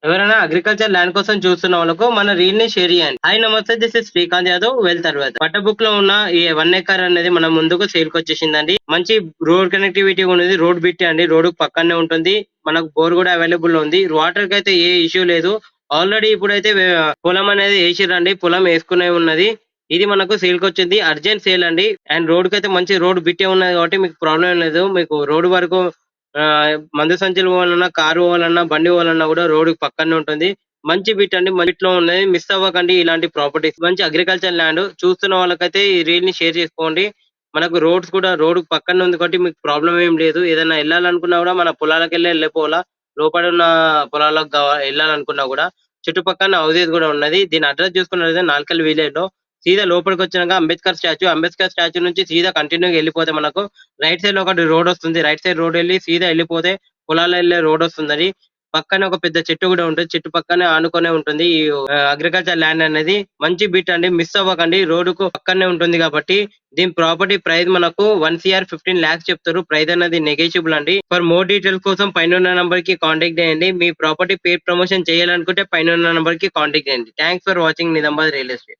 ఎవరైనా agriculture land కోసం చూస్తున్న వాళ్ళకు మన రీల్ ని షేర్ చేయండి. హాయ్ నమస్తే, this is Srikanth Yadav wealth advisor. పట్ట బుక్ లో ఉన్న ఈ 1 ఎకర్ అనేది మన ముందుకు సేల్ కి వచ్చేసిందండి. మంచి రోడ్ కనెక్టివిటీ ఉన్నది. రోడ్ బిట్ అండి, రోడ్ పక్కనే ఉంటుంది. మనకు బోర్ కూడా అవైలబుల్ ఉంది. వాటర్ కి అయితే ఏ ఇష్యూ లేదు. ఆల్రెడీ ఇప్పుడైతే పొలం అనేది వేసిరండి, పొలం వేసుకునే ఉన్నది. ఇది మనకు సేల్ కి వచ్చింది, అర్జెంట్ సేల్ అండి. అండ్ రోడ్ కి అయితే మంచి రోడ్ బిట్టే ఉన్నది కాబట్టి మీకు ప్రాబ్లం లేదు. మీకు రోడ్ వరకు ఆ మందు సంచులు పోవాలన్నా, కారు పోవాలన్నా, బండి పోవాలన్నా కూడా రోడ్ పక్కనే ఉంటుంది. మంచి బిట్ అండి, మంచి బిట్ లో ఉన్నది. మిస్ అవ్వకండి ఇలాంటి ప్రాపర్టీస్. మంచి అగ్రికల్చర్ ల్యాండ్ చూస్తున్న వాళ్ళకైతే ఈ రీల్ ని షేర్ చేసుకోండి. మనకు రోడ్స్ కూడా రోడ్ పక్కనే ఉంది కాబట్టి మీకు ప్రాబ్లం ఏం లేదు. ఏదైనా వెళ్ళాలనుకున్నా కూడా మన పొలాలకు వెళ్ళిపోవాలా, లోపల ఉన్న పొలాలకు వెళ్ళాలనుకున్నా కూడా చుట్టుపక్కల హౌసెస్ కూడా ఉన్నది. దీని అడ్రస్ చూసుకున్నట్లయితే నాల్కల్ విలేజ్ లో సీదా లోపలికి వచ్చినాక అంబేద్కర్ స్టాచ్యూ నుంచి సీదా కంటిన్యూగా వెళ్ళిపోతే మనకు రైట్ సైడ్ లో ఒకటి రోడ్ వస్తుంది. రైట్ సైడ్ రోడ్ వెళ్ళి సీదా వెళ్ళిపోతే పొలాలు వెళ్ళే రోడ్ వస్తుంది. పక్కనే ఒక పెద్ద చెట్టు కూడా ఉంటుంది. చెట్టు పక్కనే ఆనుకునే ఉంటుంది ఈ అగ్రికల్చర్ ల్యాండ్ అనేది. మంచి బిట్ అండి, మిస్ అవ్వకండి. రోడ్ కు పక్కనే ఉంటుంది కాబట్టి దీని ప్రాపర్టీ ప్రైస్ మనకు 1,15,00,000 చెప్తారు. ప్రైస్ అనేది నెగోషియబుల్ అండి. ఫర్ మోర్ డీటెయిల్స్ కోసం పైన నంబర్ కి కాంటాక్ట్ చేయండి. మీ ప్రాపర్టీ పేడ్ ప్రమోషన్ చేయాలనుకుంటే పైన నంబర్ కి కాంటాక్ట్ చేయండి. Thanks for watching Nizamabad real estate.